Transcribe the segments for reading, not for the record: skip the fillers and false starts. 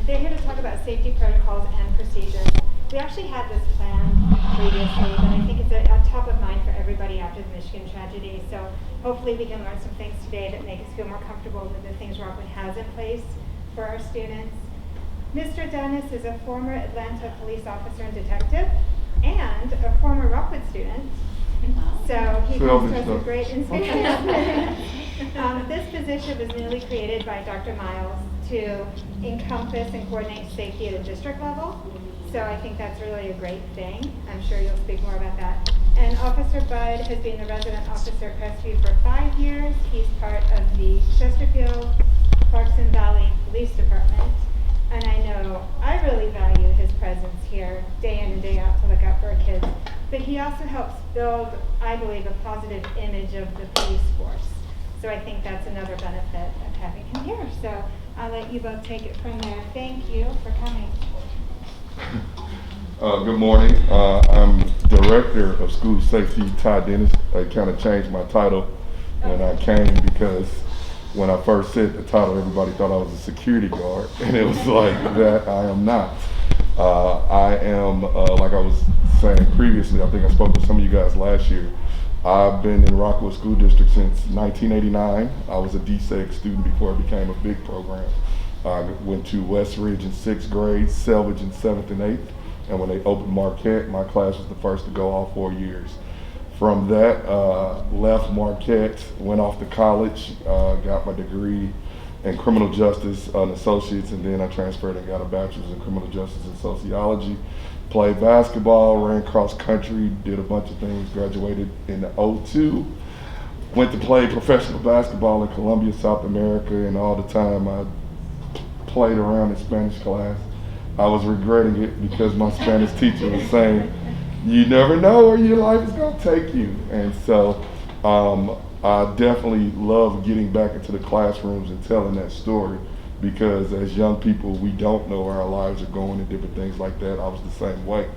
they're here to talk about safety protocols and procedures. We actually had this plan previously, but I think it's at top of mind for everybody after the Michigan tragedy. So hopefully we can learn some things today that make us feel more comfortable with the things Rockwood has in place for our students. Mr. Dennis is a former Atlanta police officer and detective, and a former Rockwood student. So he comes to us with great experience. This position was newly created by Dr. Miles to encompass and coordinate safety at a district level. So I think that's really a great thing. I'm sure you'll speak more about that. And Officer Bud has been the resident officer at Crestview for 5 years. He's part of the Chesterfield, Clarkson Valley Police Department. And I know I really value his presence here day in and day out to look out for our kids. But he also helps build, I believe, a positive image of the police force. So I think that's another benefit of having him here. So I'll let you both take it from there. Thank you for coming. Good morning. I'm Director of School Safety, Ty Dennis. I kind of changed my title when I came because when I first said the title, everybody thought I was a security guard, and it was like that. I am not. I am, like I was saying previously, I think I spoke with some of you guys last year. I've been in Rockwood School District since 1989. I was a DSEG student before it became a big program. I went to West Ridge in 6th grade, Selvage in 7th and 8th, and when they opened Marquette, my class was the first to go all 4 years. From that, left Marquette, went off to college, got my degree in criminal justice, an associate's, and then I transferred and got a bachelor's in criminal justice and sociology. Played basketball, ran cross country, did a bunch of things, graduated in '02. Went to play professional basketball in Colombia, South America, and all the time I played around in Spanish class. I was regretting it because my Spanish teacher was saying, you never know where your life is going to take you. And so I definitely love getting back into the classrooms and telling that story, because as young people, we don't know where our lives are going and different things like that. I was the same way.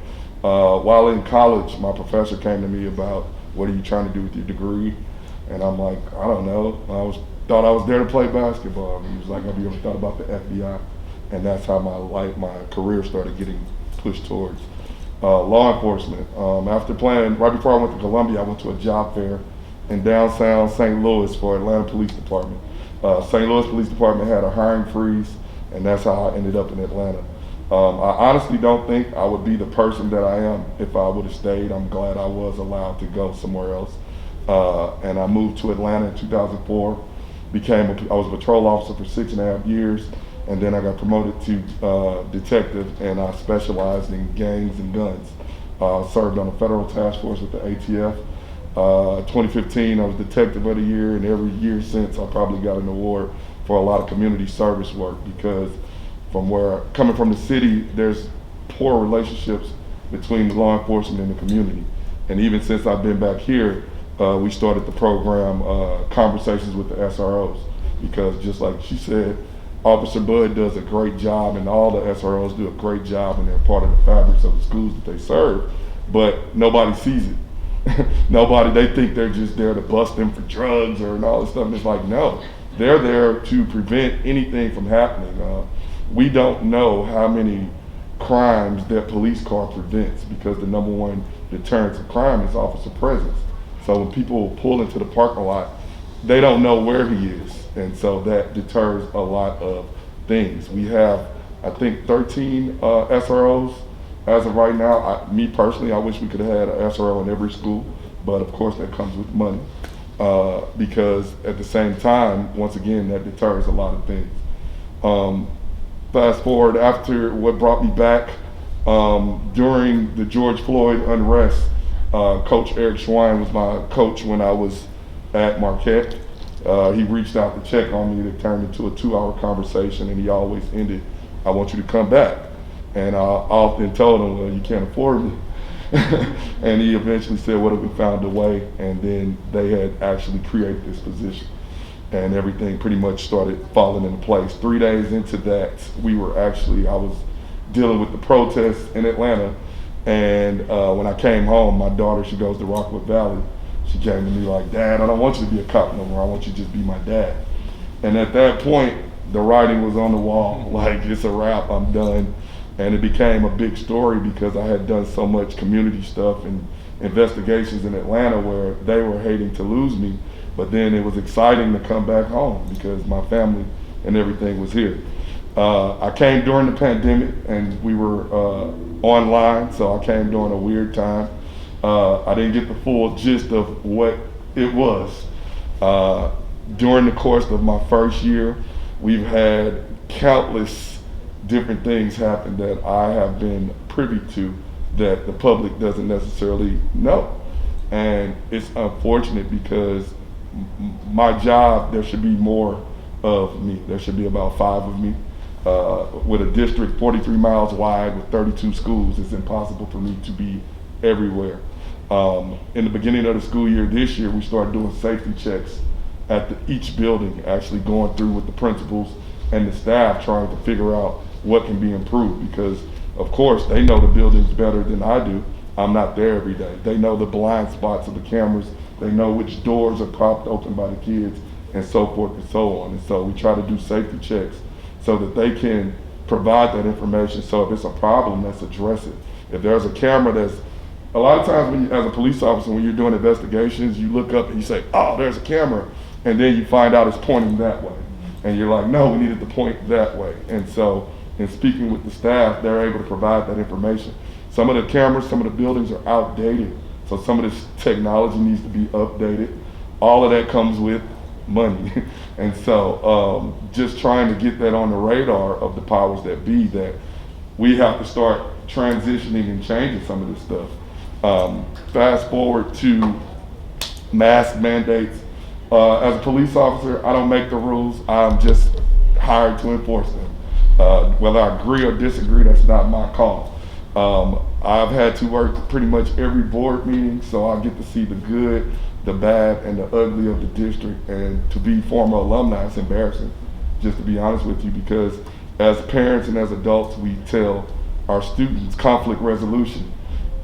While in college, my professor came to me about, what are you trying to do with your degree? And I'm like, I don't know. Thought I was there to play basketball. And he was like, have you ever thought about the FBI? And that's how my career started getting pushed towards law enforcement. After playing, right before I went to Columbia, I went to a job fair in downtown St. Louis for Atlanta Police Department. St. Louis Police Department had a hiring freeze, and that's how I ended up in Atlanta. I honestly don't think I would be the person that I am if I would have stayed. I'm glad I was allowed to go somewhere else. And I moved to Atlanta in 2004. I was a patrol officer for 6.5 years, and then I got promoted to detective, and I specialized in gangs and guns. Served on a federal task force with the ATF. 2015, I was Detective of the Year, and every year since, I probably got an award for a lot of community service work, because coming from the city, there's poor relationships between law enforcement and the community. And even since I've been back here, we started the program, Conversations with the SROs, because just like she said, Officer Bud does a great job, and all the SROs do a great job, and they're part of the fabrics of the schools that they serve, but nobody sees it. They think they're just there to bust them for drugs and all this stuff, and it's like, no, they're there to prevent anything from happening. We don't know how many crimes that police car prevents, because the number one deterrent of crime is officer presence. So when people pull into the parking lot, they don't know where he is, and so that deters a lot of things. We have, I think, 13 SROs as of right now. Me personally, I wish we could have had an SRO in every school, but of course that comes with money, because at the same time, once again, that deters a lot of things. Fast forward, after what brought me back, during the George Floyd unrest, Coach Eric Schwein was my coach when I was at Marquette. He reached out to check on me. That turned into a 2-hour conversation, and he always ended, I want you to come back. And I often told him, well, you can't afford me. And he eventually said, what if we found a way? And then they had actually created this position, and everything pretty much started falling into place. 3 days into that, I was dealing with the protests in Atlanta. And when I came home, my daughter, she goes to Rockwood Valley. She came to me like, Dad, I don't want you to be a cop no more. I want you to just be my dad. And at that point, the writing was on the wall, like it's a wrap, I'm done. And it became a big story because I had done so much community stuff and investigations in Atlanta where they were hating to lose me. But then it was exciting to come back home because my family and everything was here. I came during the pandemic and we were online, so I came during a weird time. I didn't get the full gist of what it was. During the course of my first year, we've had countless different things happen that I have been privy to that the public doesn't necessarily know. And it's unfortunate because my job, there should be more of me. There should be about 5 of me. With a district 43 miles wide with 32 schools, it's impossible for me to be everywhere. In the beginning of the school year this year, we started doing safety checks at each building, actually going through with the principals and the staff trying to figure out what can be improved because, of course, they know the buildings better than I do. I'm not there every day. They know the blind spots of the cameras. They know which doors are propped open by the kids and so forth and so on. And so we try to do safety checks so that they can provide that information. So if it's a problem, let's address it. If there's a camera that's, a lot of times when you, as a police officer, when you're doing investigations, you look up and you say, oh, there's a camera. And then you find out it's pointing that way. And you're like, no, we needed to point that way. And so in speaking with the staff, they're able to provide that information. Some of the cameras, some of the buildings are outdated. So some of this technology needs to be updated. All of that comes with money. And so just trying to get that on the radar of the powers that be, that we have to start transitioning and changing some of this stuff. Fast forward to mask mandates. As a police officer, I don't make the rules. I'm just hired to enforce them. Whether I agree or disagree, that's not my call. I've had to work pretty much every board meeting, so I get to see the good, the bad, and the ugly of the district. And to be former alumni, it's embarrassing, just to be honest with you, because as parents and as adults, we tell our students conflict resolution.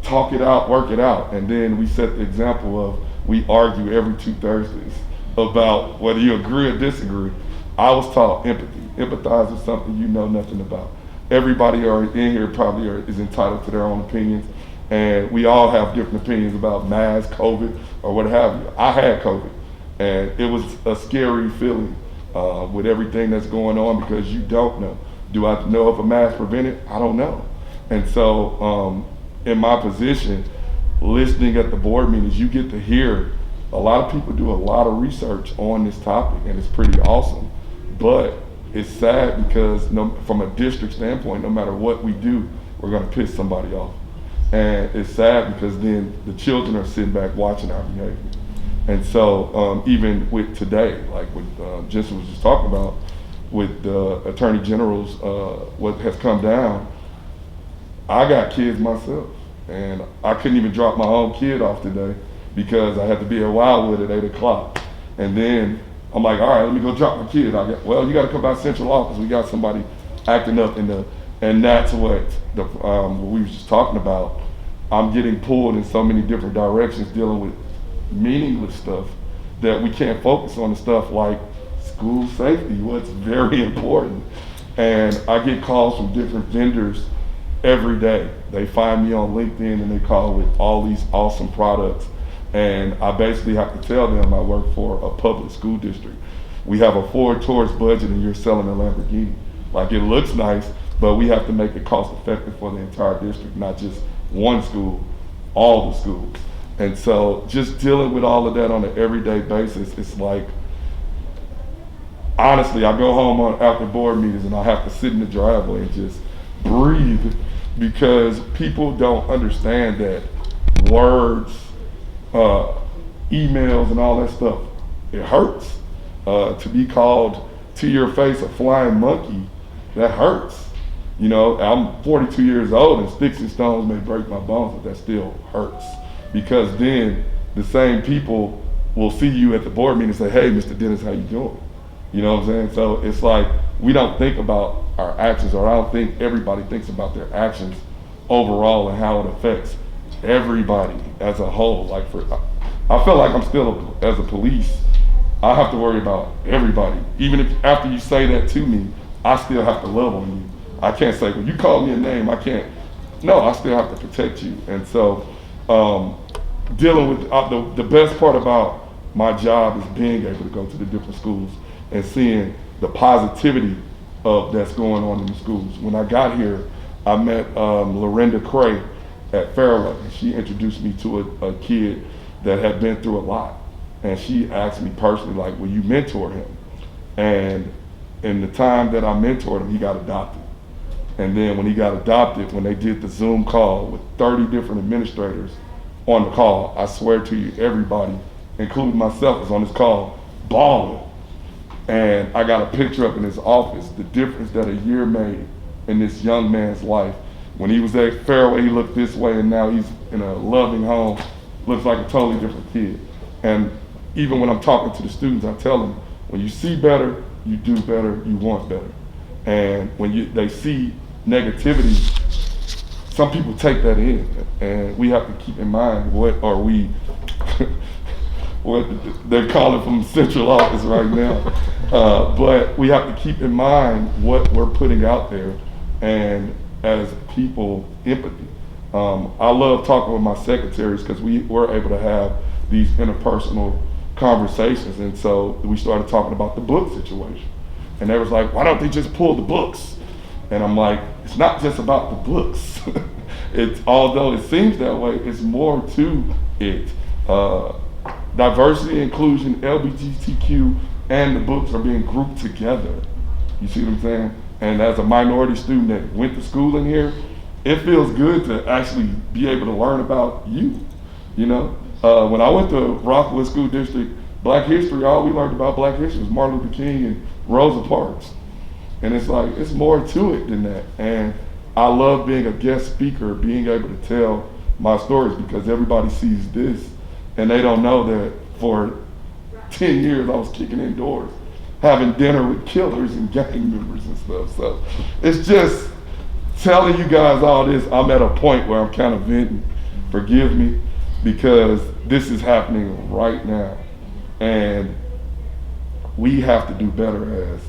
Talk it out, work it out, and then we set the example of we argue every 2 Thursdays about whether you agree or disagree. I was taught empathy. Empathize is something you know nothing about. Everybody in here probably is entitled to their own opinions, and we all have different opinions about masks, COVID, or what have you. I had COVID, and it was a scary feeling with everything that's going on because you don't know. Do I know if a mask prevented? I don't know. And so in my position, listening at the board meetings, you get to hear a lot of people do a lot of research on this topic, and it's pretty awesome. But it's sad because from a district standpoint, no matter what we do, we're going to piss somebody off. And it's sad because then the children are sitting back watching our behavior. And so even with today, like what Jensen was just talking about, with the Attorney General's, what has come down, I got kids myself. And I couldn't even drop my own kid off today because I had to be at Wildwood at 8 o'clock. And then I'm like, all right, let me go drop my kid. Well, you got to come by central office. We got somebody acting up and that's what we were just talking about. I'm getting pulled in so many different directions dealing with meaningless stuff that we can't focus on the stuff like school safety, what's very important. And I get calls from different vendors every day. They find me on LinkedIn and they call with all these awesome products. And I basically have to tell them I work for a public school district. We have a Ford Taurus budget and you're selling a Lamborghini. Like, it looks nice, but we have to make it cost effective for the entire district, not just one school, all the schools. And so just dealing with all of that on an everyday basis, it's like, honestly, I go home after board meetings and I have to sit in the driveway and just breathe, because people don't understand that words, emails and all that stuff, it hurts. To be called to your face a flying monkey, that hurts. You know, I'm 42 years old and sticks and stones may break my bones, but that still hurts. Because then the same people will see you at the board meeting and say, hey, Mr. Dennis, how you doing? You know what I'm saying? So it's like, we don't think about our actions, or I don't think everybody thinks about their actions overall and how it affects everybody as a whole. Like, I feel like I'm still, as a police, I have to worry about everybody. Even if after you say that to me, I still have to love on you. I can't say, well, you called me a name, I can't. No, I still have to protect you. And so dealing with the best part about my job is being able to go to the different schools and seeing the positivity of that's going on in the schools. When I got here, I met Lorinda Cray at Fairway. She introduced me to a kid that had been through a lot. And she asked me personally, like, will you mentor him? And in the time that I mentored him, he got adopted. And then when he got adopted, when they did the Zoom call with 30 different administrators on the call, I swear to you, everybody, including myself, was on this call bawling. And I got a picture up in his office, the difference that a year made in this young man's life. When he was at Fairway, he looked this way, and now he's in a loving home, looks like a totally different kid. And even when I'm talking to the students, I tell them, when you see better, you do better, you want better. And when they see negativity, some people take that in, and we have to keep in mind what are we, what they're calling from the central office right now. But we have to keep in mind what we're putting out there, and as people, empathy. I love talking with my secretaries because we were able to have these interpersonal conversations, and so we started talking about the book situation. And they was like, why don't they just pull the books? And I'm like, it's not just about the books. It's, although it seems that way, it's more to it. Diversity, inclusion, LGBTQ, and the books are being grouped together. You see what I'm saying? And as a minority student that went to school in here, it feels good to actually be able to learn about you. You know, when I went to Rockwood School District, Black History, all we learned about Black history was Martin Luther King and Rosa Parks. And it's like, it's more to it than that. And I love being a guest speaker, being able to tell my stories, because everybody sees this and they don't know that for 10 years I was kicking in doors, having dinner with killers and gang members and stuff. So it's just telling you guys all this. I'm at a point where I'm kind of venting, forgive me, because this is happening right now. And we have to do better as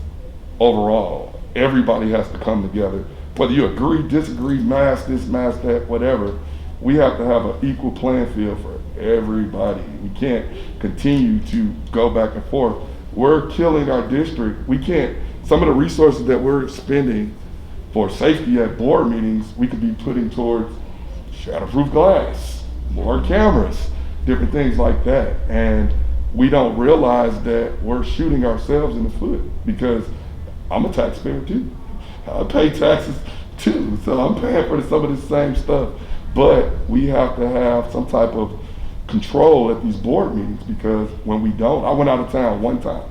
overall. Everybody has to come together. Whether you agree, disagree, mask this, mask that, whatever, we have to have an equal playing field for everybody. We can't continue to go back and forth. We're killing our district. We can't, some of the resources that we're spending for safety at board meetings, we could be putting towards shatterproof glass, more cameras, different things like that. And we don't realize that we're shooting ourselves in the foot, because I'm a taxpayer too. I pay taxes too, so I'm paying for some of the same stuff. But we have to have some type of control at these board meetings, because when we don't, I went out of town one time,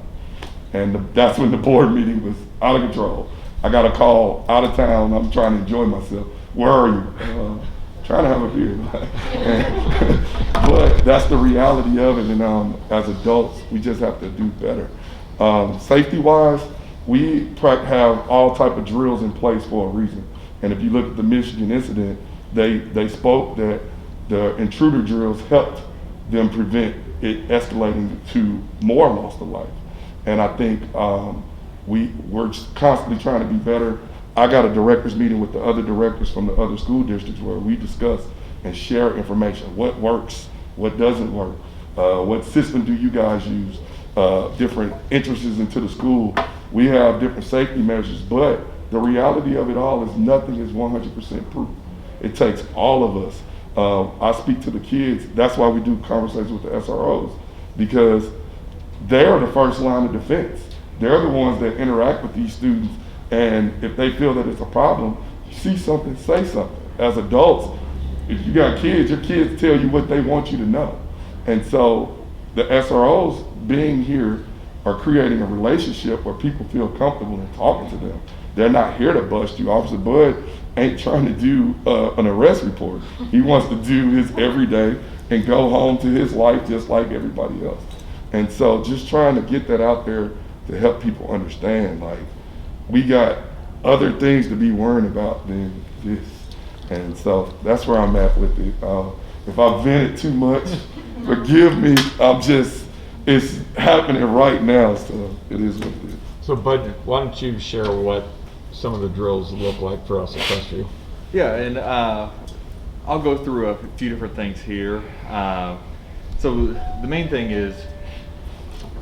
and that's when the board meeting was out of control. I got a call out of town, I'm trying to enjoy myself. Where are you? Trying to have a beer. But that's the reality of it, and as adults, we just have to do better. Safety-wise, we have all type of drills in place for a reason. And if you look at the Michigan incident, they spoke that the intruder drills helped them prevent it escalating to more loss of life. And I think we're constantly trying to be better. I got a director's meeting with the other directors from the other school districts where we discuss and share information. What works, what doesn't work, what system do you guys use, different entrances into the school. We have different safety measures, but the reality of it all is nothing is 100% proof. It takes all of us. I speak to the kids. That's why we do conversations with the SROs, because they're the first line of defense. They're the ones that interact with these students, and if they feel that it's a problem, you see something, say something. As adults, if you got kids, your kids tell you what they want you to know. And so the SROs being here are creating a relationship where people feel comfortable in talking to them. They're not here to bust you. Officer Bud ain't trying to do an arrest report. He wants to do his everyday and go home to his life just like everybody else. And so just trying to get that out there to help people understand, like, we got other things to be worrying about than this. And so that's where I'm at with it. If I vented too much, forgive me. it's happening right now, so it is what it is. So Bud, why don't you share what some of the drills look like for us at Crestview? Yeah, and I'll go through a few different things here. So the main thing is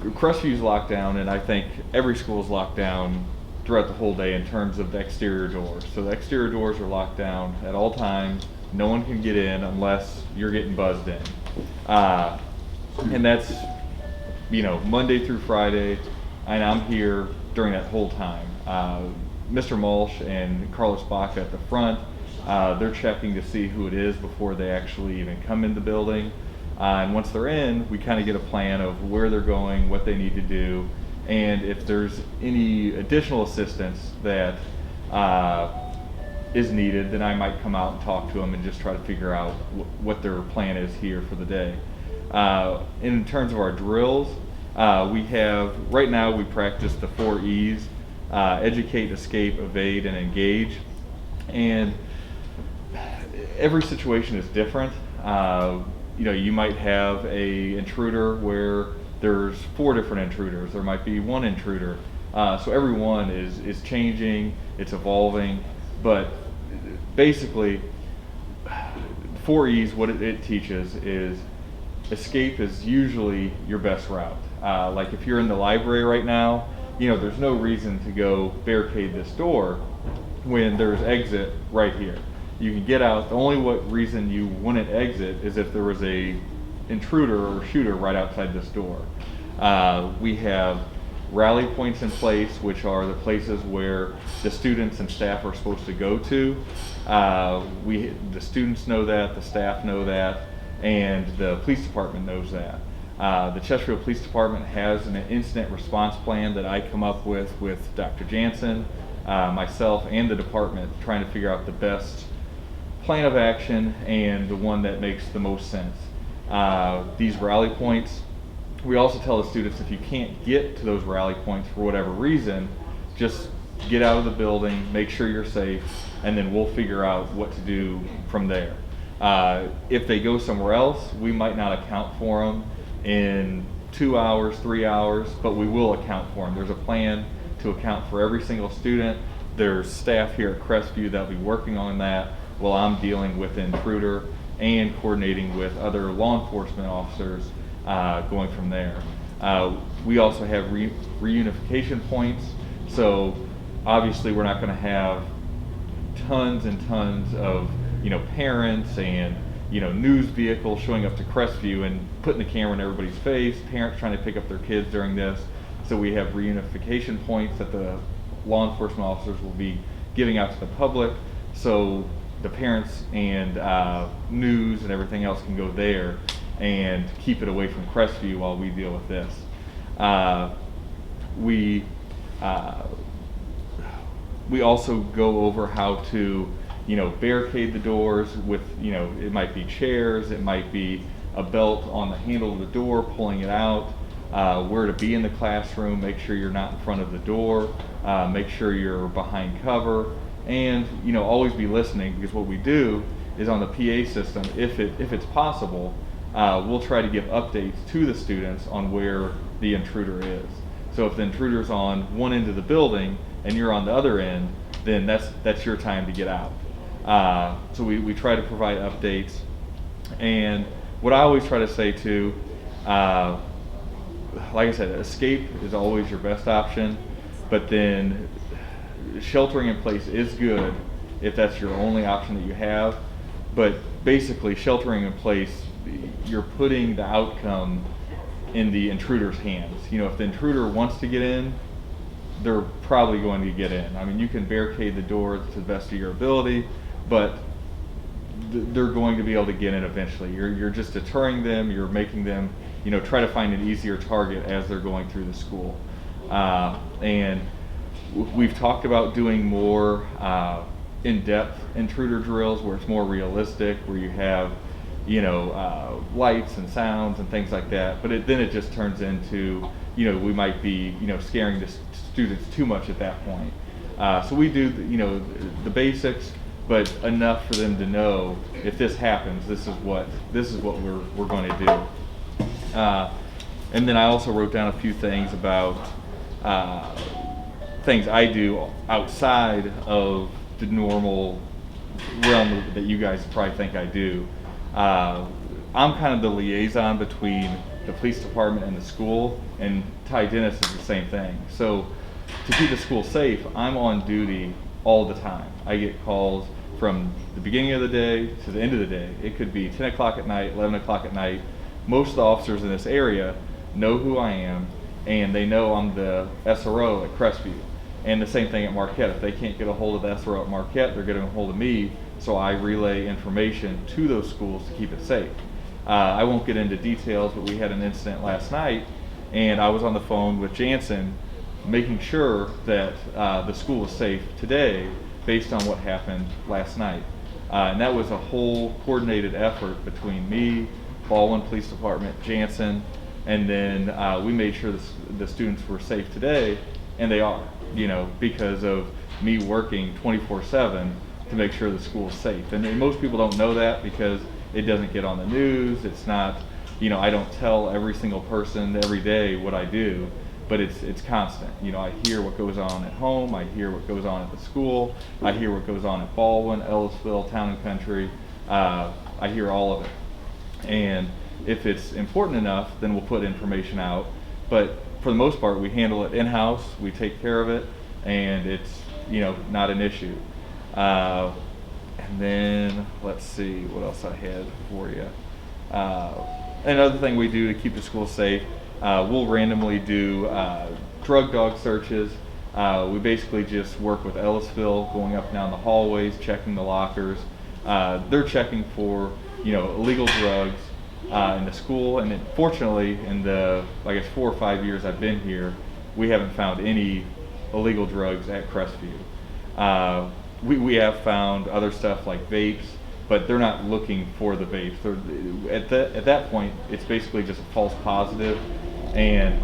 Crestview's locked down, and I think every school's locked down throughout the whole day in terms of the exterior doors. So the exterior doors are locked down at all times. No one can get in unless you're getting buzzed in. And that's, Monday through Friday, and I'm here during that whole time. Mr. Mulch and Carlos Baca at the front, they're checking to see who it is before they actually even come in the building. And once they're in, we kind of get a plan of where they're going, what they need to do, and if there's any additional assistance that is needed, then I might come out and talk to them and just try to figure out what their plan is here for the day. In terms of our drills, right now we practice the 4 E's, educate, escape, evade, and engage. And every situation is different. You might have a intruder where there's 4 different intruders. There might be 1 intruder. So every one is changing, it's evolving, but basically 4 E's, what it teaches is escape is usually your best route. Like if you're in the library right now, there's no reason to go barricade this door when there's exit right here. You can get out. The only reason you wouldn't exit is if there was a intruder or shooter right outside this door. We have rally points in place, which are the places where the students and staff are supposed to go to. The students know that, the staff know that, and the police department knows that. The Chesterfield Police Department has an incident response plan that I come up with Dr. Jansen, myself, and the department, trying to figure out the best plan of action and the one that makes the most sense. These rally points, we also tell the students if you can't get to those rally points for whatever reason, just get out of the building, make sure you're safe, and then we'll figure out what to do from there. If they go somewhere else, we might not account for them in 2 hours, 3 hours, but we will account for them. There's a plan to account for every single student. There's staff here at Crestview that'll be working on that while I'm dealing with the intruder and coordinating with other law enforcement officers going from there. We also have reunification points, so obviously we're not going to have tons and tons of parents and news vehicles showing up to Crestview and putting the camera in everybody's face, parents trying to pick up their kids during this. So we have reunification points that the law enforcement officers will be giving out to the public, so the parents and news and everything else can go there and keep it away from Crestview while we deal with this. We also go over how to barricade the doors with, it might be chairs, it might be a belt on the handle of the door, pulling it out, where to be in the classroom, make sure you're not in front of the door, make sure you're behind cover, and always be listening, because what we do is on the PA system, if it's possible, we'll try to give updates to the students on where the intruder is. So if the intruder's on one end of the building and you're on the other end, then that's your time to get out. So we try to provide updates, and what I always try to say too, like I said, escape is always your best option, but then sheltering in place is good if that's your only option that you have. But basically, sheltering in place, you're putting the outcome in the intruder's hands. If the intruder wants to get in, they're probably going to get in. I mean, you can barricade the door to the best of your ability, but they're going to be able to get in eventually. You're just deterring them. You're making them, try to find an easier target as they're going through the school. And we've talked about doing more in-depth intruder drills where it's more realistic, where you have, lights and sounds and things like that. But then it just turns into, we might be, scaring the students too much at that point. So we do, the basics, but enough for them to know if this happens, this is what we're going to do. And then I also wrote down a few things about things I do outside of the normal realm that you guys probably think I do. I'm kind of the liaison between the police department and the school, and Ty Dennis is the same thing. So to keep the school safe, I'm on duty all the time. I get calls from the beginning of the day to the end of the day. It could be 10 o'clock at night, 11 o'clock at night. Most of the officers in this area know who I am, and they know I'm the SRO at Crestview. And the same thing at Marquette. If they can't get a hold of the SRO at Marquette, they're getting a hold of me, so I relay information to those schools to keep it safe. I won't get into details, but we had an incident last night, and I was on the phone with Jansen making sure that the school was safe today based on what happened last night. And that was a whole coordinated effort between me, Baldwin Police Department, Jansen, and then we made sure the students were safe today, and they are, because of me working 24/7 to make sure the school is safe. And most people don't know that because it doesn't get on the news. It's not, I don't tell every single person every day what I do, but it's constant. I hear what goes on at home, I hear what goes on at the school, I hear what goes on at Baldwin, Ellisville, Town and Country. I hear all of it. And if it's important enough, then we'll put information out. But for the most part, we handle it in-house, we take care of it, and it's, not an issue. And then, let's see what else I had for you. Another thing we do to keep the school safe, we'll randomly do drug dog searches. We basically just work with Ellisville, going up and down the hallways, checking the lockers. They're checking for, illegal drugs in the school, and fortunately, in the 4 or 5 years I've been here, we haven't found any illegal drugs at Crestview. We have found other stuff like vapes, but they're not looking for the vapes. At that point, it's basically just a false positive, and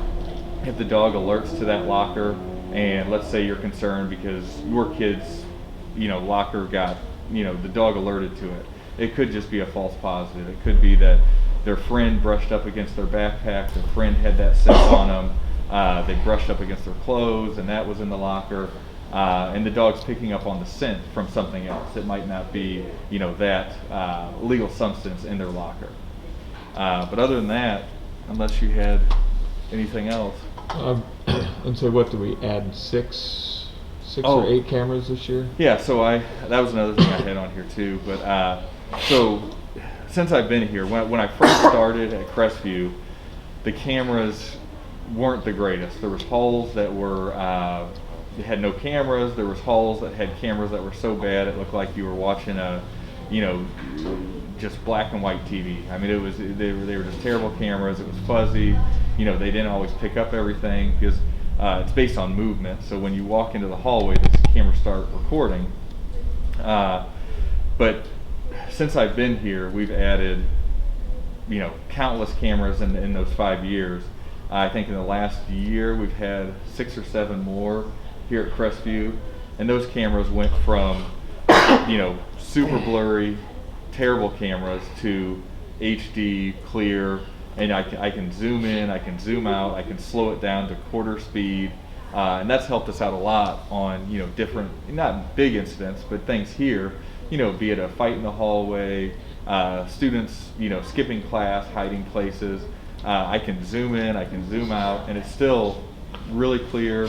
if the dog alerts to that locker, and let's say you're concerned because your kid's, locker got, the dog alerted to it. It could just be a false positive. It could be that their friend brushed up against their backpack, their friend had that scent on them, they brushed up against their clothes, and that was in the locker. And the dog's picking up on the scent from something else. It might not be, that illegal substance in their locker. But other than that, unless you had anything else. And so what do we add, six Oh. or 8 cameras this year? Yeah, so that was another thing I had on here too. But so since I've been here, when I first started at Crestview, the cameras weren't the greatest. There was halls that were had no cameras. There was halls that had cameras that were so bad it looked like you were watching a, just black and white TV. I mean, they were just terrible cameras. It was fuzzy. They didn't always pick up everything because it's based on movement. So when you walk into the hallway, the cameras start recording. But since I've been here, we've added, countless cameras in those 5 years. I think in the last year we've had 6 or 7 more here at Crestview, and those cameras went from, super blurry, terrible cameras to HD, clear, and I can zoom in, I can zoom out, I can slow it down to quarter speed, and that's helped us out a lot on, different, not big incidents, but things here, be it a fight in the hallway, students, skipping class, hiding places. I can zoom in, I can zoom out, and it's still really clear.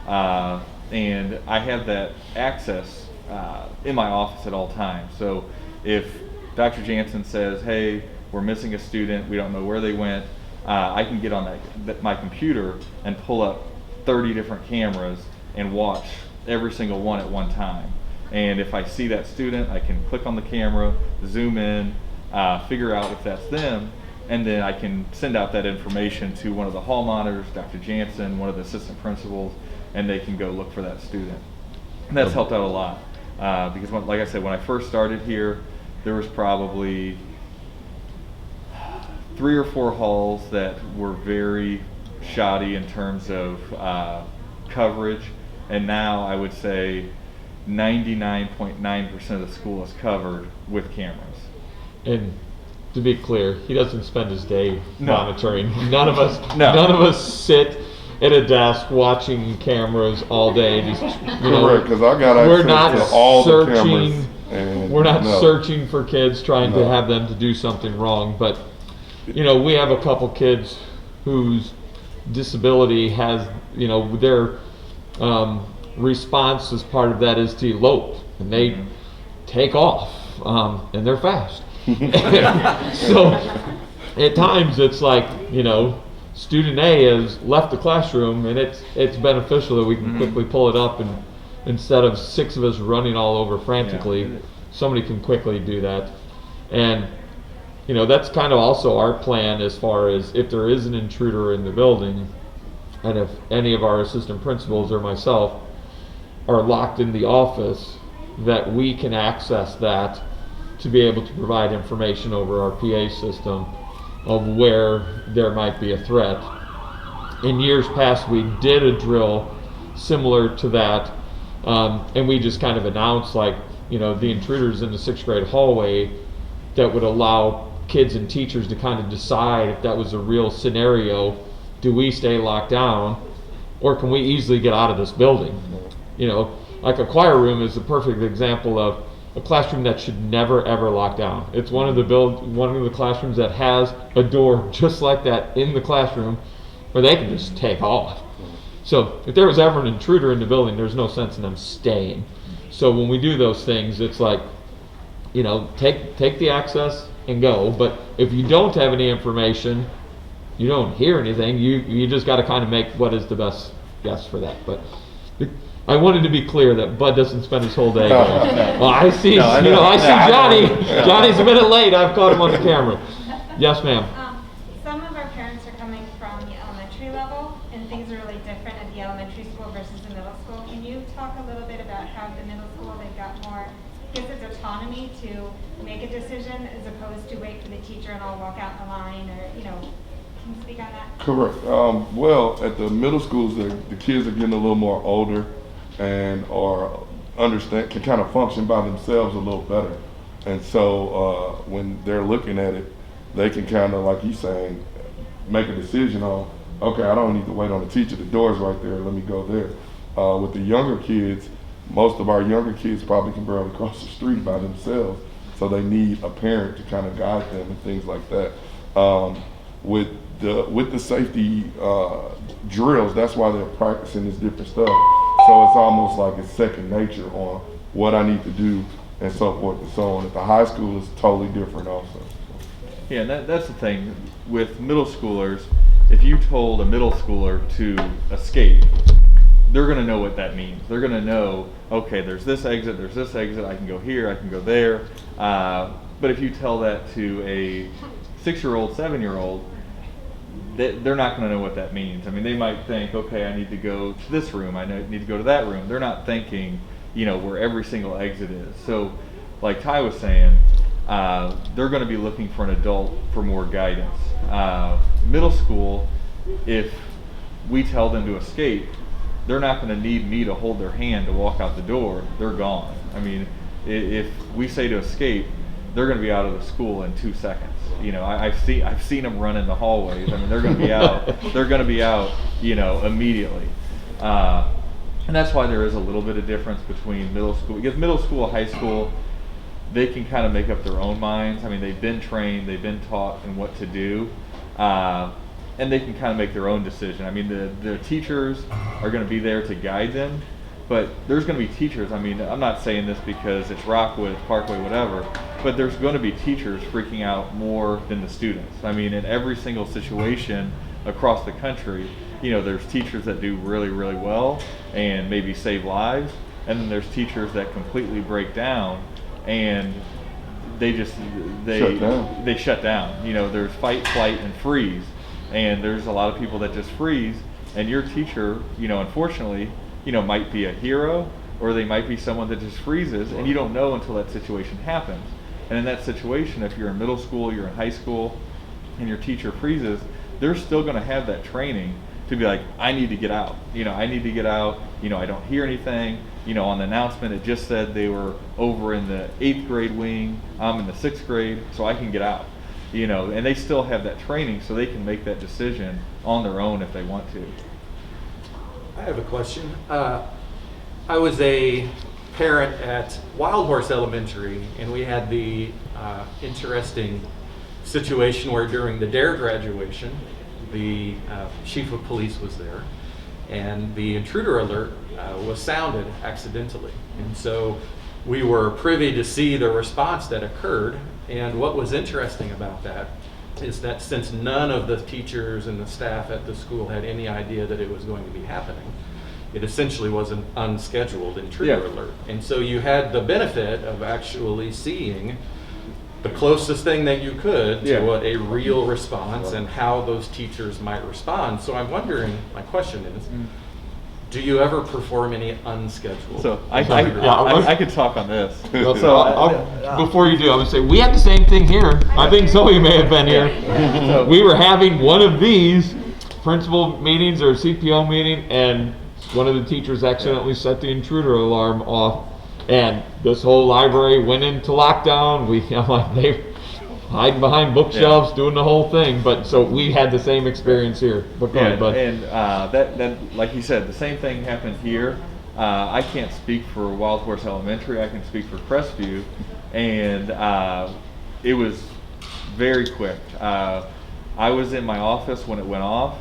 And I have that access in my office at all times. So if Dr. Jansen says, hey, we're missing a student, we don't know where they went, I can get on my computer and pull up 30 different cameras and watch every single one at one time. And if I see that student, I can click on the camera, zoom in, figure out if that's them, and then I can send out that information to one of the hall monitors, Dr. Jansen, one of the assistant principals, and they can go look for that student. And that's helped out a lot. Because like I said, when I first started here, there was probably 3 or 4 halls that were very shoddy in terms of coverage, and now I would say 99.9% of the school is covered with cameras. And to be clear, he doesn't spend his day No. monitoring. None of us, No. none of us sit at a desk watching cameras all day. Just, you know, Correct, because I got we're not access to all the cameras. searching. And We're not no. searching for kids, trying to No. have them to do something wrong. But you know, we have a couple kids whose disability has, you know, their response as part of that is to elope, and they take off, and they're fast. So at times it's like, you know, student A has left the classroom, and it's beneficial that we can quickly pull it up, and instead of 6 of us running all over frantically, Yeah. somebody can quickly do that. And you know, that's kind of also our plan as far as if there is an intruder in the building, and if any of our assistant principals or myself are locked in the office, that we can access that to be able to provide information over our PA system of where there might be a threat. In years past, we did a drill similar to that, and we just kind of announced, like, you know, the intruders in the 6th grade hallway, that would allow kids and teachers to kind of decide if that was a real scenario. Do we stay locked down, or can we easily get out of this building? You know, like a choir room is a perfect example of a classroom that should never ever lock down. It's one of the classrooms that has a door just like that in the classroom where they can just take off. So if there was ever an intruder in the building, there's no sense in them staying. So when we do those things, it's like, you know, take the access and go. But if you don't have any information, you don't hear anything, you just got to kind of make what is the best guess for that. But I wanted to be clear that Bud doesn't spend his whole day going. Well, I see, No, I you know, I see know. Johnny. Johnny's a minute late. I've caught him on the camera. Yes, ma'am. Some of our parents are coming from the elementary level, and things are really different at the elementary school versus the middle school. Can you talk a little bit about how the middle school, they've got more gives its autonomy to make a decision as opposed to wait for the teacher and all walk out in the line, or, you know, can you speak on that? Correct. Well, at the middle schools, the kids are getting a little more older and can kind of function by themselves a little better. And so when they're looking at it, they can kind of, like he's saying, make a decision on, okay, I don't need to wait on the teacher. The door's right there. Let me go there. With the younger kids, most of our younger kids probably can barely cross the street by themselves, so they need a parent to kind of guide them and things like that. With the safety drills, that's why they're practicing this different stuff. So it's almost like it's second nature on what I need to do and so forth and so on. At the high school, it's totally different also. Yeah, that's the thing with middle schoolers. If you told a middle schooler to escape, they're going to know what that means. They're going to know, okay, there's this exit, I can go here, I can go there. But if you tell that to a 6-year-old, 7-year-old, they're not going to know what that means. I mean, they might think, okay, I need to go to this room, I need to go to that room. They're not thinking, you know, where every single exit is. So, like Ty was saying, they're going to be looking for an adult for more guidance. Middle school, if we tell them to escape, they're not going to need me to hold their hand to walk out the door. They're gone. I mean, if we say to escape, they're going to be out of the school in 2 seconds. You know, I've seen them run in the hallways. I mean, they're going to be out. They're going to be out, you know, immediately. And that's why there is a little bit of difference between middle school, because middle school, high school, they can kind of make up their own minds. I mean, they've been trained, they've been taught in what to do. And they can kind of make their own decision. I mean, the teachers are going to be there to guide them, but there's going to be teachers. I mean, I'm not saying this because it's Rockwood, it's Parkway, whatever, but there's going to be teachers freaking out more than the students. I mean, in every single situation across the country, you know, there's teachers that do really, really well and maybe save lives, and then there's teachers that completely break down and they shut down. You know, there's fight, flight, and freeze. And there's a lot of people that just freeze, and your teacher, you know, unfortunately, you know, might be a hero, or they might be someone that just freezes, and you don't know until that situation happens. And in that situation, if you're in middle school, you're in high school, and your teacher freezes, they're still going to have that training to be like, I need to get out. You know, I need to get out. You know, I don't hear anything. You know, on the announcement, it just said they were over in the 8th grade wing. I'm in the 6th grade, so I can get out. you know, and they still have that training, so they can make that decision on their own if they want to. I have a question. I was a parent at Wild Horse Elementary, and we had the interesting situation where during the DARE graduation, the chief of police was there, and the intruder alert was sounded accidentally. And so we were privy to see the response that occurred. And what was interesting about that is that since none of the teachers and the staff at the school had any idea that it was going to be happening, it essentially was an unscheduled intruder alert. And so you had the benefit of actually seeing the closest thing that you could to what a real response and how those teachers might respond. So I'm wondering, my question is, do you ever perform any unscheduled? So I could talk on this. Before you do, I would say we had the same thing here. I think Zoe may have been here. We were having one of these principal meetings or CPO meeting, and one of the teachers accidentally set the intruder alarm off, and this whole library went into lockdown. They hiding behind bookshelves, doing the whole thing. But so we had the same experience here. But go ahead, bud. And that, like you said, the same thing happened here. I can't speak for Wild Horse Elementary. I can speak for Crestview, and it was very quick. I was in my office when it went off.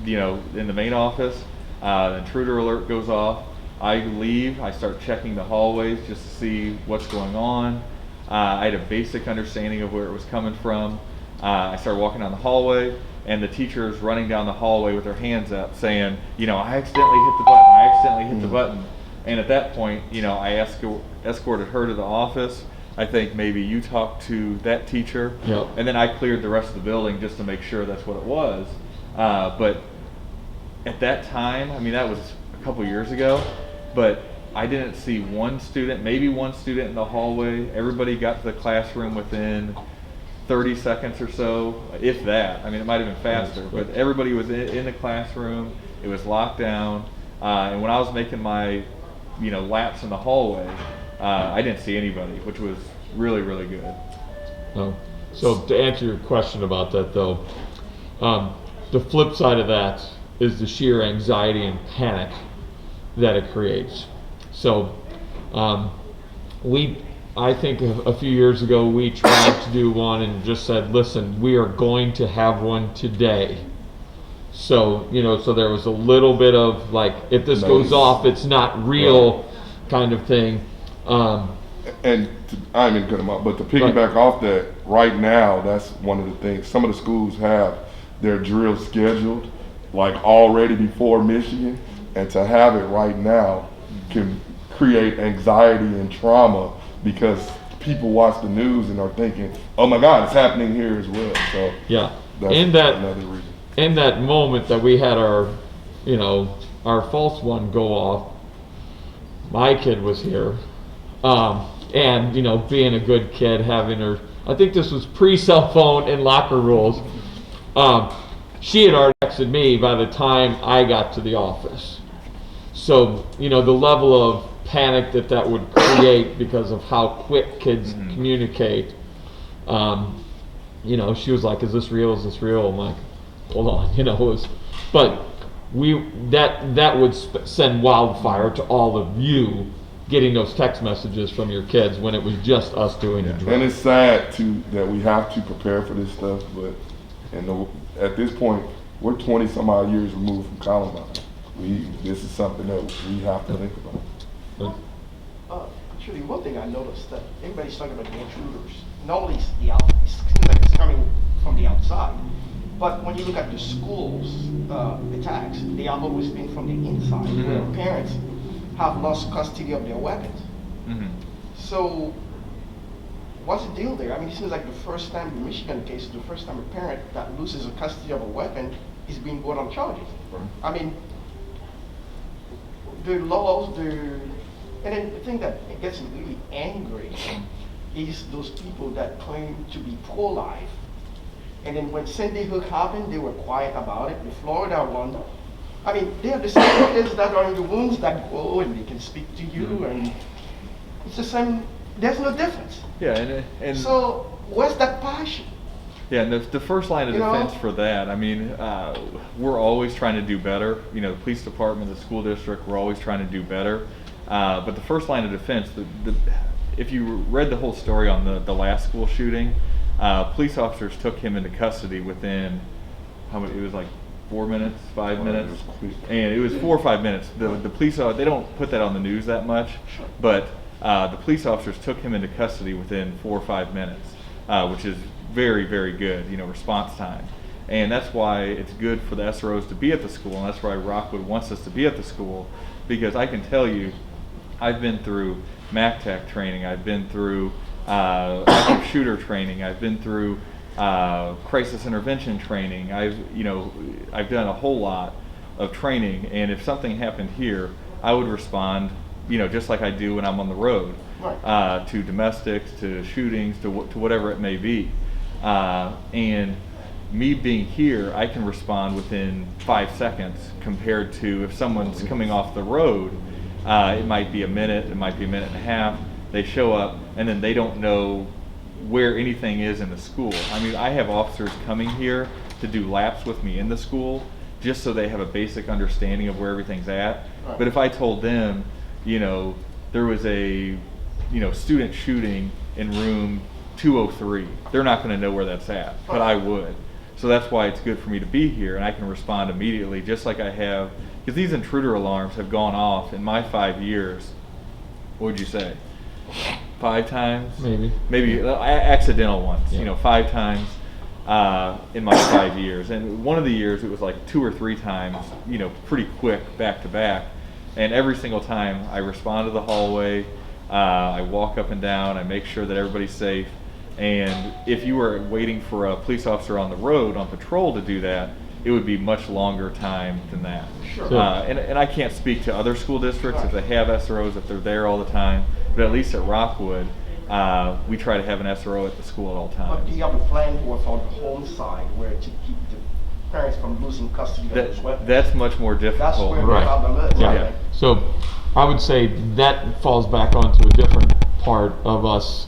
In the main office, the intruder alert goes off. I leave. I start checking the hallways just to see what's going on. I had a basic understanding of where it was coming from. I started walking down the hallway, and the teacher is running down the hallway with her hands up saying, I accidentally hit the button. I accidentally hit the button. And at that point, I escorted her to the office. I think maybe you talked to that teacher. Yep. And then I cleared the rest of the building just to make sure that's what it was. But at that time, that was a couple years ago, but I didn't see maybe one student in the hallway. Everybody got to the classroom within 30 seconds or so, if that. It might have been faster, but everybody was in the classroom. It was locked down. And when I was making my, laps in the hallway, I didn't see anybody, which was really, really good. So to answer your question about that, though, the flip side of that is the sheer anxiety and panic that it creates. So I think a few years ago we tried to do one and just said, listen, we are going to have one today. So, so there was a little bit of like, if this goes off, it's not real kind of thing. And I didn't cut them up, but to piggyback off that, right now, that's one of the things. Some of the schools have their drills scheduled, like already before Michigan, and to have it right now can create anxiety and trauma because people watch the news and are thinking, oh my God, it's happening here as well. So that's another reason. In that moment that we had our false one go off, my kid was here. And being a good kid, having her, I think this was pre-cell phone and locker rules. She had already texted me by the time I got to the office. So, the level of panic that would create because of how quick kids communicate. She was like, is this real? Is this real? I'm like, hold on, but that would send wildfire to all of you getting those text messages from your kids when it was just us doing the drill. And it's sad too that we have to prepare for this stuff, but at this point, we're 20 some odd years removed from Columbine. This is something that we have to think about. Actually, one thing I noticed that everybody's talking about the intruders. Normally it's coming from the outside, but when you look at the schools attacks, they have always been from the inside, where parents have lost custody of their weapons. So what's the deal there? It seems like the first time, the Michigan case is the first time a parent that loses a custody of a weapon is being brought on charges. The laws, and then the thing that gets me really angry is those people that claim to be pro-life. And then when Sandy Hook happened, they were quiet about it. The Florida one, they are the same kids that are in the wounds that go and they can speak to you, and it's the same there's no difference. Yeah, and So where's that passion? yeah, and the first line of You know? defense for that, I mean, we're always trying to do better. You know, the police department, the school district, we're always trying to do better. But the first line of defense, if you read the whole story on the last school shooting, police officers took him into custody within, how many, it was like 4 minutes, 5 minutes? It was quick. And it was 4 or 5 minutes. The police, they don't put that on the news that much, but the police officers took him into custody within 4 or 5 minutes, which is very, very good, you know, response time. And that's why it's good for the SROs to be at the school, and that's why Rockwood wants us to be at the school, because I can tell you, I've been through MACTAC training, I've been through active shooter training, I've been through crisis intervention training, I've done a whole lot of training, and if something happened here, I would respond, you know, just like I do when I'm on the road, Right. to domestics, to shootings, to whatever it may be. And me being here, I can respond within 5 seconds compared to if someone's coming off the road, it might be a minute, it might be a minute and a half. They show up and then they don't know where anything is in the school. I mean, I have officers coming here to do laps with me in the school just so they have a basic understanding of where everything's at. Right. But if I told them, you know, there was a, you know, student shooting in room 203, they're not going to know where that's at, but I would. So that's why it's good for me to be here, and I can respond immediately, just like I have, because these intruder alarms have gone off in my 5 years. What would you say? 5 times? Maybe accidental ones. Yeah. You know, 5 times in my 5 years, and one of the years it was like 2 or 3 times. You know, pretty quick, back to back, and every single time I respond to the hallway. I walk up and down. I make sure that everybody's safe. And if you were waiting for a police officer on the road on patrol to do that, it would be much longer time than that. Sure. And I can't speak to other school districts if they have SROs, if they're there all the time, but at least at Rockwood, we try to have an SRO at the school at all But do times. you have a plan for the home side where to keep the parents from losing custody of those weapons? That's much more That's difficult. where Right. the problem is. Yeah. I think. So I would say that falls back onto a different part of us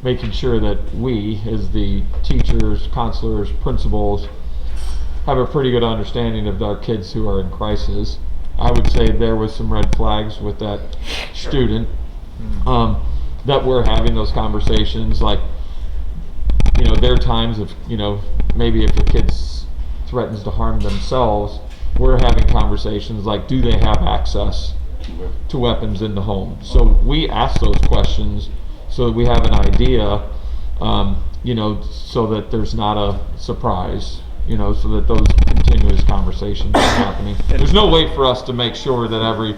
making sure that we, as the teachers, counselors, principals, have a pretty good understanding of our kids who are in crisis. I would say there was some red flags with that student, that we're having those conversations. Like, you know, there are times if, you know, maybe if a kid threatens to harm themselves, we're having conversations like, do they have access to weapons in the home? So we ask those questions so that we have an idea, you know, so that there's not a surprise, you know, so that those continuous conversations are happening. There's no way for us to make sure that every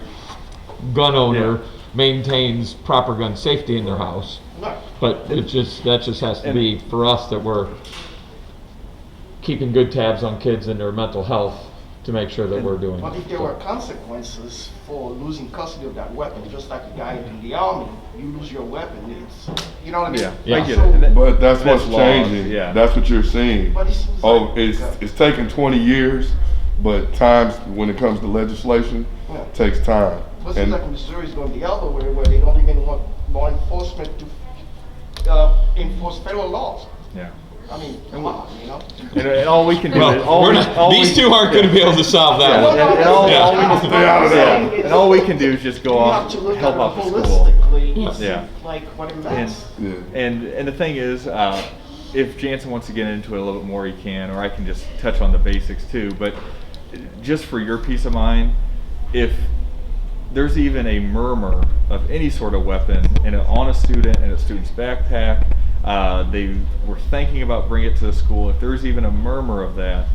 gun owner maintains proper gun safety in their house, Right. but that just has to be for us, that we're keeping good tabs on kids and their mental health to make sure that we're doing But if there so. were consequences for losing custody of that weapon, just like a guy in the army, you lose your weapon, it's, you know what I mean? Yeah, Yeah. I get So- it. And But that's what's laws, changing. yeah. That's what you're seeing. But it seems Oh, like- it's taken 20 years, but times when it comes to legislation, Yeah. takes time. But it seems And like Missouri is going the other way, where they don't even want law enforcement to enforce federal laws. Yeah. I mean, come on, you know? And all we can do is Well, we're not, these two aren't going to be able to solve that Yeah, one. and all we can Stay out of that. and all we can do is just go You off, have to look help at out it the school. holistically, Yeah. and see, Yeah. like what it And, means. Yeah. and the thing is, if Jansen wants to get into it a little bit more, he can, or I can just touch on the basics too. But just for your peace of mind, if there's even a murmur of any sort of weapon on a student in a student's backpack, they were thinking about bringing it to the school. If there's even a murmur of that,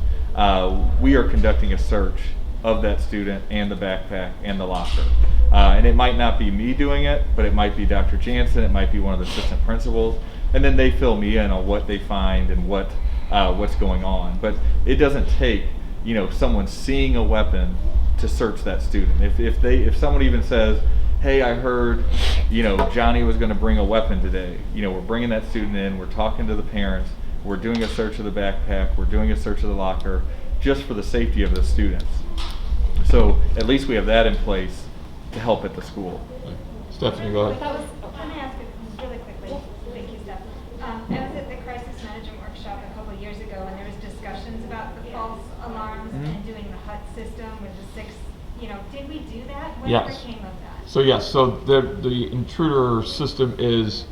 we are conducting a search of that student and the backpack and the locker. And it might not be me doing it, but it might be Dr. Jansen, it might be one of the assistant principals, and then they fill me in on what they find and what's going on. But it doesn't take, you know, someone seeing a weapon to search that student. If someone even says, hey, I heard, you know, Johnny was going to bring a weapon today, you know, we're bringing that student in, we're talking to the parents, we're doing a search of the backpack, we're doing a search of the locker, just for the safety of the students. So at least we have that in place to help at the school. Stephanie, go But ahead. that was, let me ask a really years ago, and there was discussions about the false alarms and doing the HUD system with the 6, did we do that? Whatever Yes. came of that? So yes, so the intruder system is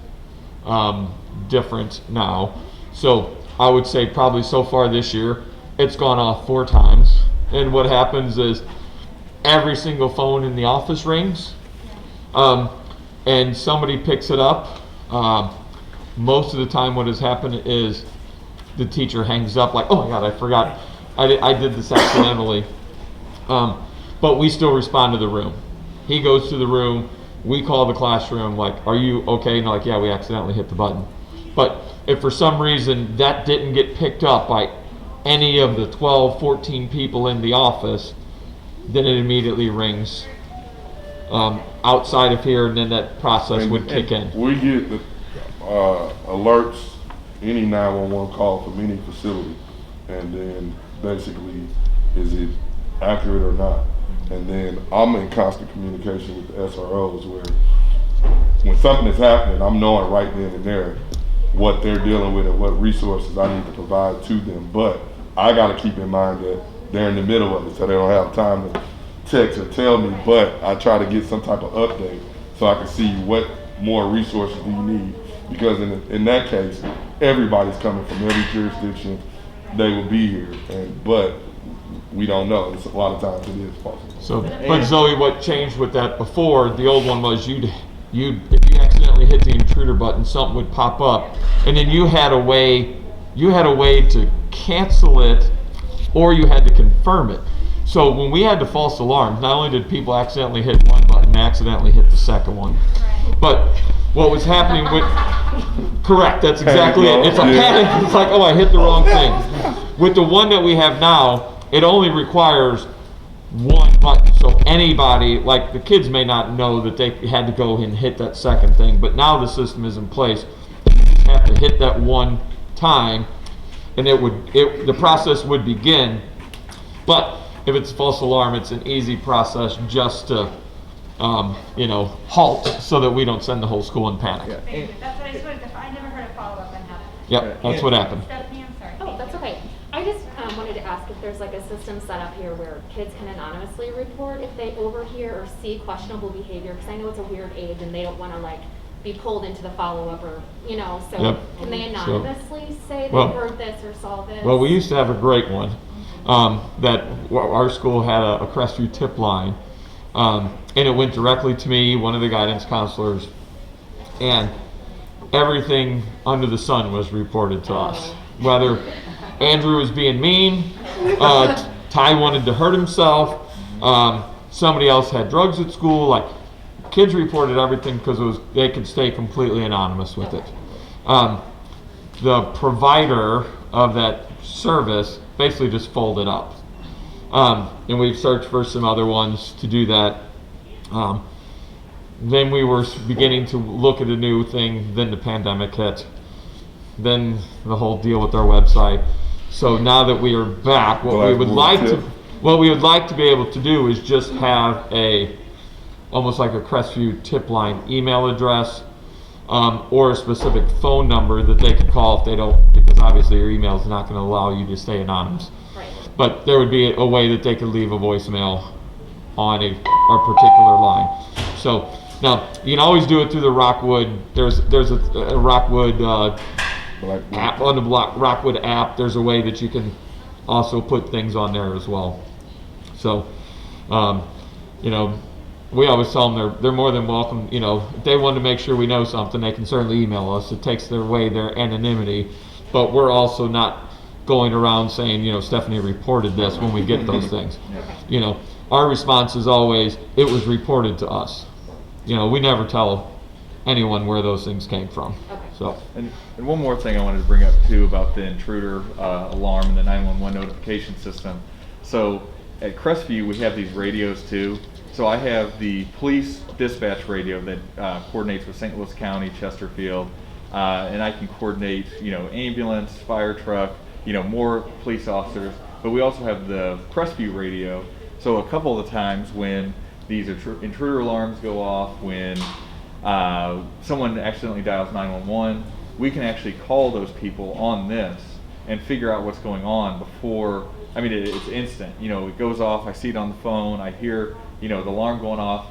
different now. So I would say probably so far this year, it's gone off 4 times. And what happens is every single phone in the office rings, and somebody picks it up. Most of the time what has happened is the teacher hangs up like, oh my God, I forgot. I did this accidentally. But we still respond to the room. He goes to the room, we call the classroom, like, are you okay? And they're like, yeah, we accidentally hit the button. But if for some reason that didn't get picked up by any of the 12, 14 people in the office, then it immediately rings outside of here, and then that process would kick in. We get the alerts, any 911 call from any facility, and then basically, is it accurate or not? And then I'm in constant communication with the SROs where when something is happening, I'm knowing right then and there what they're dealing with and what resources I need to provide to them. But I got to keep in mind that they're in the middle of it, so they don't have time to text or tell me, but I try to get some type of update so I can see what more resources do you need. Because in that case, everybody's coming from every jurisdiction, they will be here, but we don't know. It's a lot of times it is possible. So, but Zoe, what changed with that before, the old one was if you accidentally hit the intruder button, something would pop up, and then you had a way to cancel it, or you had to confirm it. So when we had the false alarms, not only did people accidentally hit one button, they accidentally hit the second one. But what was happening with, correct, that's exactly it. It's a panic. It's like, oh, I hit the wrong thing. With the one that we have now, it only requires one button. So anybody, like the kids may not know that they had to go and hit that second thing, but now the system is in place. You just have to hit that one time, and the process would begin. But if it's a false alarm, it's an easy process just to halt so that we don't send the whole school in panic. Yeah. Thank you. That's what I just wanted to, I never heard a follow-up on how. Yep, that's what happened. Stephanie, I'm sorry. Oh, that's okay. I just wanted to ask if there's like a system set up here where kids can anonymously report if they overhear or see questionable behavior, because I know it's a weird age and they don't want to like be pulled into the follow-up or, so Yep. can they anonymously say they Well- heard this or saw this? Well, we used to have a great one. That our school had a Crestview tip line, and it went directly to me, one of the guidance counselors, and everything under the sun was reported to us. Whether Andrew was being mean, Ty wanted to hurt himself, somebody else had drugs at school, like kids reported everything because they could stay completely anonymous with it. The provider of that service basically just folded up. And we've searched for some other ones to do that. Then we were beginning to look at a new thing, then the pandemic hit. Then the whole deal with our website. So now that we are back, what we would like to be able to do is just have almost like a Crestview tip line email address, or a specific phone number that they can call if they don't, because obviously your email is not going to allow you to stay anonymous. Right. But there would be a way that they could leave a voicemail on a particular line. So now you can always do it through the Rockwood. There's a Rockwood app on the Rockwood app. There's a way that you can also put things on there as well. So we always tell them they're more than welcome. If they want to make sure we know something, they can certainly email us. It takes away their anonymity, but we're also not going around saying, Stephanie reported this when we get those things. Our response is always, it was reported to us. We never tell anyone where those things came from. Okay. So. And one more thing I wanted to bring up too about the intruder alarm and the 911 notification system. So at Crestview we have these radios too. So I have the police dispatch radio that coordinates with St. Louis County, Chesterfield, and I can coordinate, ambulance, fire truck, more police officers. But we also have the Crestview radio. So a couple of the times when these intruder alarms go off, when someone accidentally dials 911, we can actually call those people on this and figure out what's going on before. I mean, it's instant. You know, it goes off. I see it on the phone. I hear, you know, the alarm going off.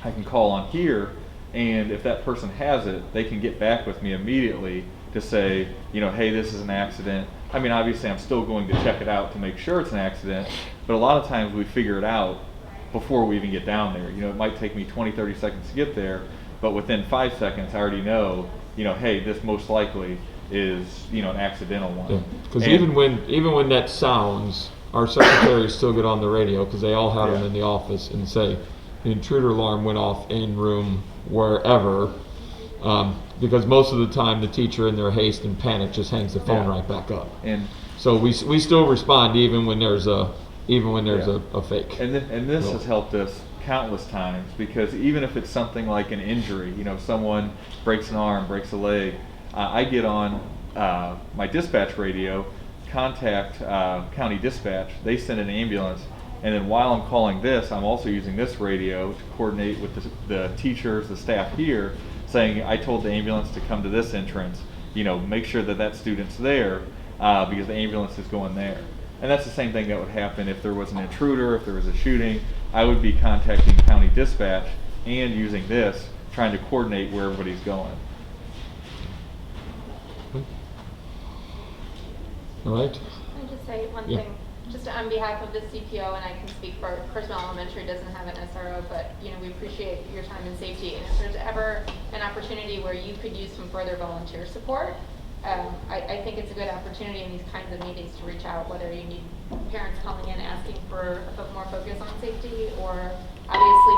I can call on here, and if that person has it, they can get back with me immediately to say, you know, hey, this is an accident. I mean, obviously, I'm still going to check it out to make sure it's an accident, but a lot of times we figure it out before we even get down there. You know, it might take me 20, 30 seconds to get there, but within 5 seconds, I already know, you know, hey, this most likely is, you know, an accidental one. Because And- even when that sounds, our secretaries still get on the radio, because they all have them Yeah. in the office, and say, the intruder alarm went off in room wherever, because most of the time the teacher in their haste and panic just hangs the phone Yeah. right back up. And So we still respond even when there's a Yeah. a fake. And this Well- has helped us countless times, because even if it's something like an injury, you know, someone breaks an arm, breaks a leg, I get on my dispatch radio, contact county dispatch, they send an ambulance, and then while I'm calling this, I'm also using this radio to coordinate with the teachers, the staff here, saying, I told the ambulance to come to this entrance, you know, make sure that that student's there, because the ambulance is going there. And that's the same thing that would happen if there was an intruder, if there was a shooting. I would be contacting county dispatch and using this, trying to coordinate where everybody's going. All right. Can I just say one Yeah. thing? Just on behalf of the CPO, and I can speak for Cursville Elementary, doesn't have an SRO, but you know, we appreciate your time and safety. And if there's ever an opportunity where you could use some further volunteer support, I think it's a good opportunity in these kinds of meetings to reach out, whether you need parents calling in asking for more focus on safety, or obviously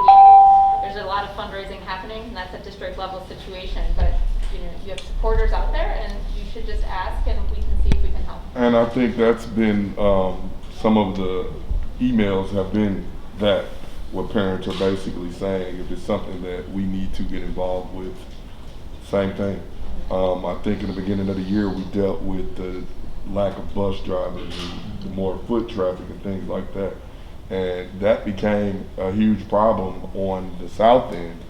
there's a lot of fundraising happening, and that's a district level situation, but you know, you have supporters out there, and you should just ask, and we can see if we can help. And I think that's been, some of the emails have been that, what parents are basically saying, if it's something that we need to get involved with, same thing. I think in the beginning of the year, we dealt with the lack of bus drivers and the more foot traffic and things like that. And that became a huge problem on the south end,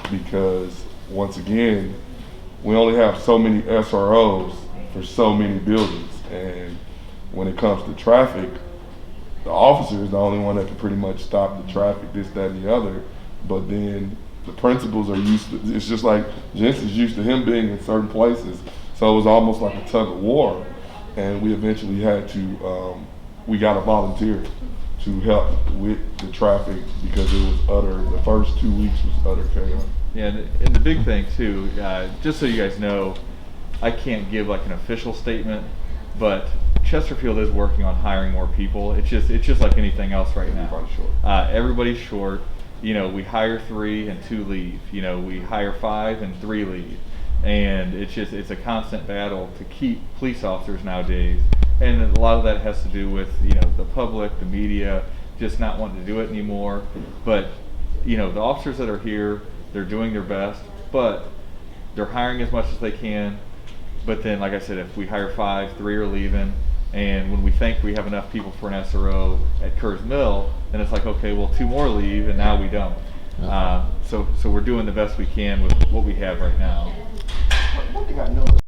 because once again, we only have so many SROs for so many buildings. And when it comes to traffic, the officer is the only one that can pretty much stop the traffic, this, that, and the other. But then the principals are used to, it's just like Jensen's used to him being in certain places. So it was almost like a tug of war. And we eventually had to, we got a volunteer to help with the traffic, because it was the first 2 weeks was utter chaos. Yeah, and the big thing too, just so you guys know, I can't give like an official statement, but Chesterfield is working on hiring more people. It's just like anything else right now. Everybody's short. Everybody's short. You know, we hire 3 and 2 leave. You know, we hire 5 and 3 leave. And it's a constant battle to keep police officers nowadays. And a lot of that has to do with, you know, the public, the media, just not wanting to do it anymore. But, you know, the officers that are here, they're doing their best, but they're hiring as much as they can. But then, like I said, if we hire 5, 3 are leaving, and when we think we have enough people for an SRO at Kerrs Mill, then it's like, okay, well, 2 more leave, and now we don't. So we're doing the best we can with what we have right now. One thing I noticed